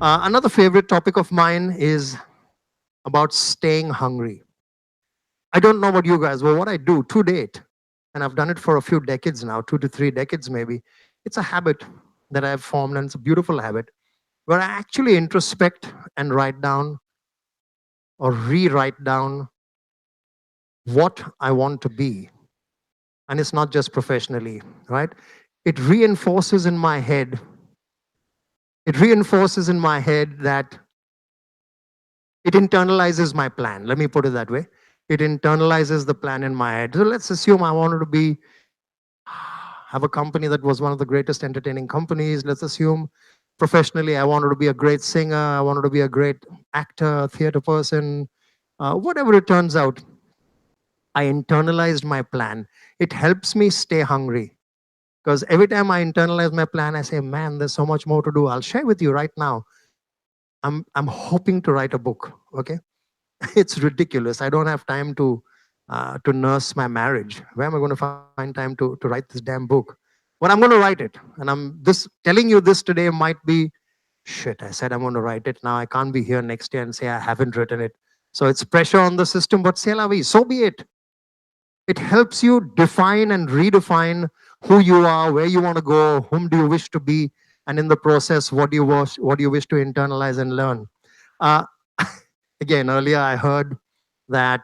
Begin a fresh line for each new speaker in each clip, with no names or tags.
Another favorite topic of mine is about staying hungry. I don't know about you guys, but what I do to date, and I've done it for a few decades now, 2 to 3 decades maybe, it's a habit that I've formed, and it's a beautiful habit where I actually introspect and write down or rewrite down what I want to be. And it's not just professionally, right? It reinforces in my head, it reinforces in my head that it internalizes my plan. Let me put it that way. It internalizes the plan in my head. So let's assume I wanted to be have a company that was one of the greatest entertaining companies. Let's assume professionally I wanted to be a great singer, I wanted to be a great actor, theater person, whatever it turns out. I internalized my plan. It helps me stay hungry because every time I internalize my plan, I say, man, there's so much more to do. I'll share with you right now. I'm hoping to write a book. Okay. It's ridiculous. I don't have time to nurse my marriage. Where am I going to find time to write this damn book? But I'm going to write it, and I'm this telling you this today might be shit. I said I'm going to write it. Now I can't be here next year and say I haven't written it. So it's pressure on the system. But c'est la vie. So be it. It helps you define and redefine who you are, where you want to go, whom do you wish to be, and in the process, what do you wish to internalize and learn. Uh, Again, earlier I heard that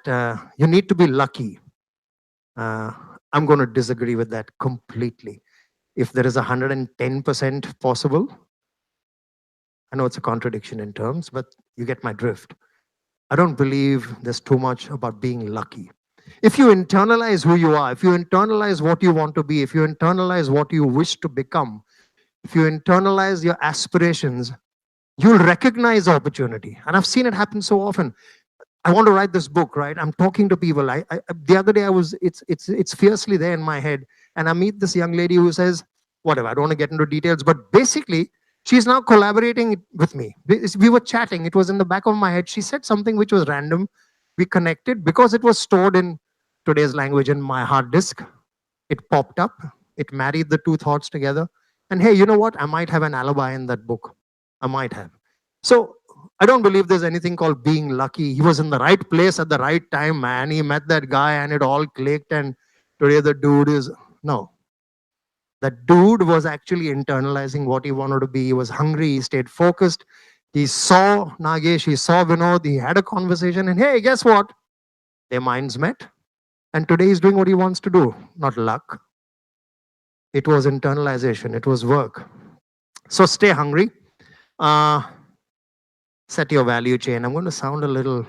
you need to be lucky. Uh, I'm going to disagree with that completely. If there is 110% possible, I know it's a contradiction in terms, but you get my drift. I don't believe there's too much about being lucky. If you internalize who you are, if you internalize what you want to be, if you internalize what you wish to become, if you internalize your aspirations, you'll recognize opportunity. And I've seen it happen so often. I want to write this book, right? I'm talking to people. The other day I was it's fiercely there in my head, and I meet this young lady who says, whatever. I don't want to get into details, but basically, she's now collaborating with me. We were chatting. It was in the back of my head. She said something which was random. We connected because it was stored in today's language in my hard disk. It popped up. It married the two thoughts together. And hey, you know what? I might have an alibi in that book. I might have. So I don't believe there's anything called being lucky. He was in the right place at the right time, man. He met that guy and it all clicked. And today the dude is no. That dude was actually internalizing what he wanted to be. He was hungry. He stayed focused. He saw Nagesh. He saw Vinod. He had a conversation. And hey, guess what? Their minds met. And today he's doing what he wants to do. Not luck. It was internalization. It was work. So stay hungry. Uh, Set your value chain. I'm going to sound a little,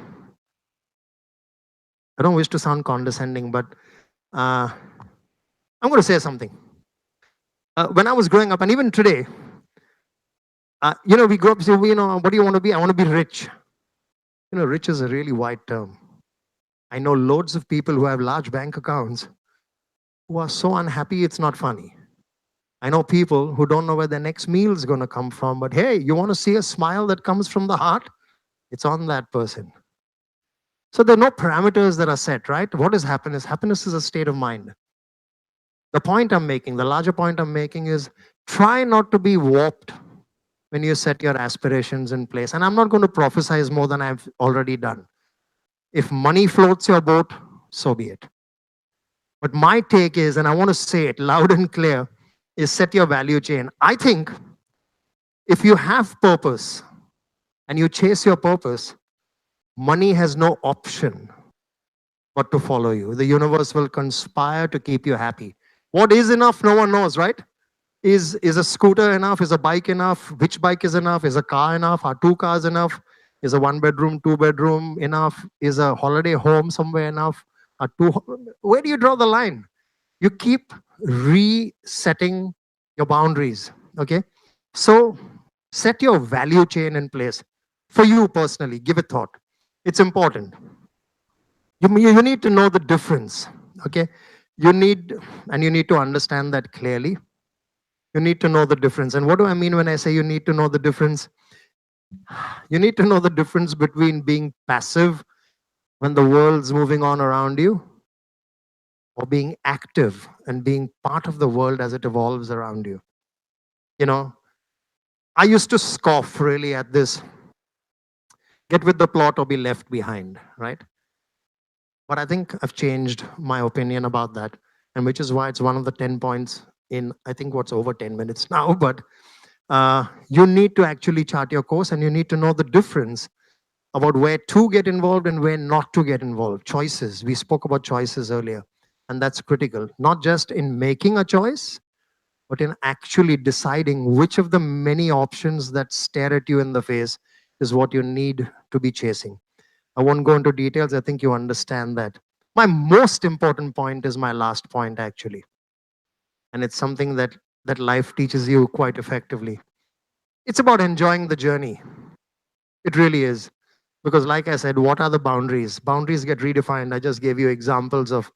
I don't wish to sound condescending, but uh, I'm going to say something. When I was growing up, and even today, we grow up, say, what do you want to be? I want to be rich. Rich is a really wide term. I know loads of people who have large bank accounts who are so unhappy, it's not funny. I know people who don't know where their next meal is going to come from, but hey, you want to see a smile that comes from the heart? It's on that person. So there are no parameters that are set, right? What is happiness? Happiness is a state of mind. The point I'm making, the larger point I'm making is try not to be warped when you set your aspirations in place. And I'm not going to prophesize more than I've already done. If money floats your boat, so be it. But my take is, and I want to say it loud and clear, is set your value chain. I think if you have purpose and you chase your purpose, money has no option but to follow you. The universe will conspire to keep you happy. What is enough, no one knows, right? Is a scooter enough? Is a bike enough? Which bike is enough? Is a car enough? Are two cars enough? Is a one bedroom, two bedroom enough? Is a holiday home somewhere enough? Are two? Where do you draw the line? You keep resetting your boundaries. Okay, so set your value chain in place for you personally. Give it thought. It's important. You need to know the difference. Okay, you need to understand that clearly. You need to know the difference. And what do I mean when I say you need to know the difference? You need to know the difference between being passive when the world's moving on around you, or being active and being part of the world as it evolves around you. You know, I used to scoff really at this get with the plot or be left behind, right? But I think I've changed my opinion about that, and which is why it's one of the 10 points in, I think, what's over 10 minutes now. But you need to actually chart your course and you need to know the difference about where to get involved and where not to get involved. Choices. We spoke about choices earlier, and that's critical, not just in making a choice, but in actually deciding which of the many options that stare at you in the face is what you need to be chasing. I won't go into details. I think you understand that. My most important point is my last point, actually. And it's something that life teaches you quite effectively. It's about enjoying the journey. It really is. Because, like I said, what are the boundaries? Boundaries get redefined. I just gave you examples of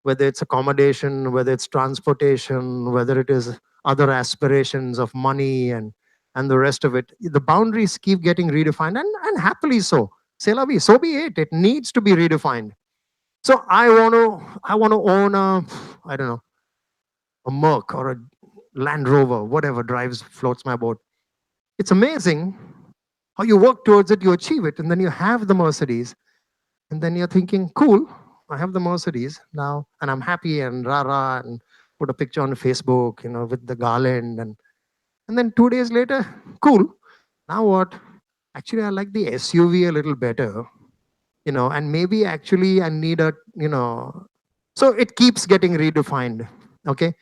whether it's accommodation, whether it's transportation, whether it is other aspirations of money and the rest of it. The boundaries keep getting redefined, and happily so. C'est la vie. So be it. It needs to be redefined. So I want to own a, I don't know, a Merc or a Land Rover, whatever drives floats my boat. It's amazing how you work towards it, you achieve it, and then you have the Mercedes, and then you're thinking, cool, I have the Mercedes now, and I'm happy and rah rah, and put a picture on Facebook, with the garland, and then 2 days later, cool. Now what? Actually, I like the SUV a little better, and maybe actually I need a. So it keeps getting redefined. Okay,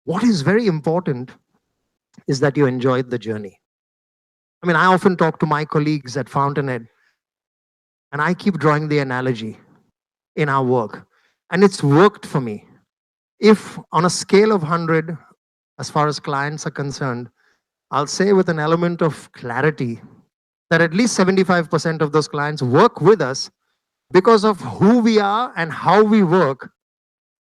what is very important is that you enjoyed the journey. I mean, I often talk to my colleagues at Fountainhead, and I keep drawing the analogy in our work, and it's worked for me. If on a scale of 100, as far as clients are concerned, I'll say with an element of clarity that at least 75% of those clients work with us because of who we are and how we work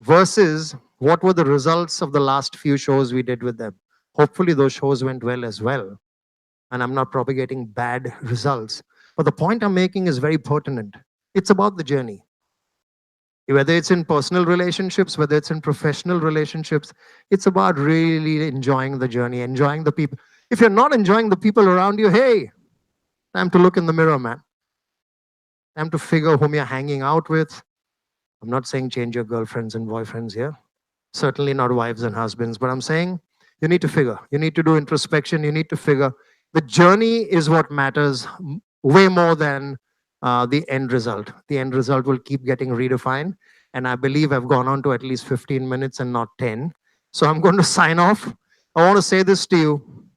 versus what were the results of the last few shows we did with them. Hopefully, those shows went well as well. And I'm not propagating bad results. But the point I'm making is very pertinent. It's about the journey. Whether it's in personal relationships, whether it's in professional relationships, it's about really enjoying the journey, enjoying the people. If you're not enjoying the people around you, hey, time to look in the mirror, man. Time to figure whom you're hanging out with. I'm not saying change your girlfriends and boyfriends here. Certainly not wives and husbands, but I'm saying you need to figure. You need to do introspection. You need to figure. The journey is what matters way more than the end result. The end result will keep getting redefined. And I believe I've gone on to at least 15 minutes and not 10. So I'm going to sign off. I want to say this to you.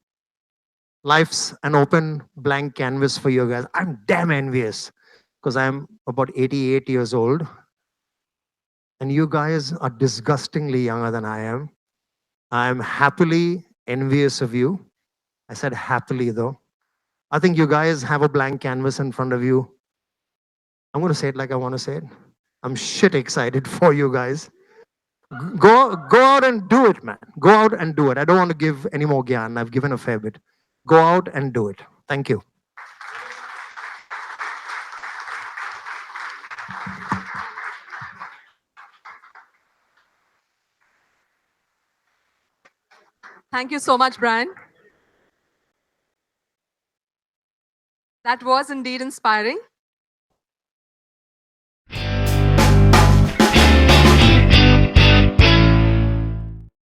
Life's an open blank canvas for you guys. I'm damn envious because I'm about 88 years old and you guys are disgustingly younger than I am. I'm happily envious of you. I said happily though. I think you guys have a blank canvas in front of you. I'm going to say it like I want to say it. I'm shit excited for you guys. Go out and do it, man. Go out and do it. I don't want to give any more gyan. I've given a fair bit. Go out and do it. Thank you.
Thank you so much, Brian. That was indeed inspiring.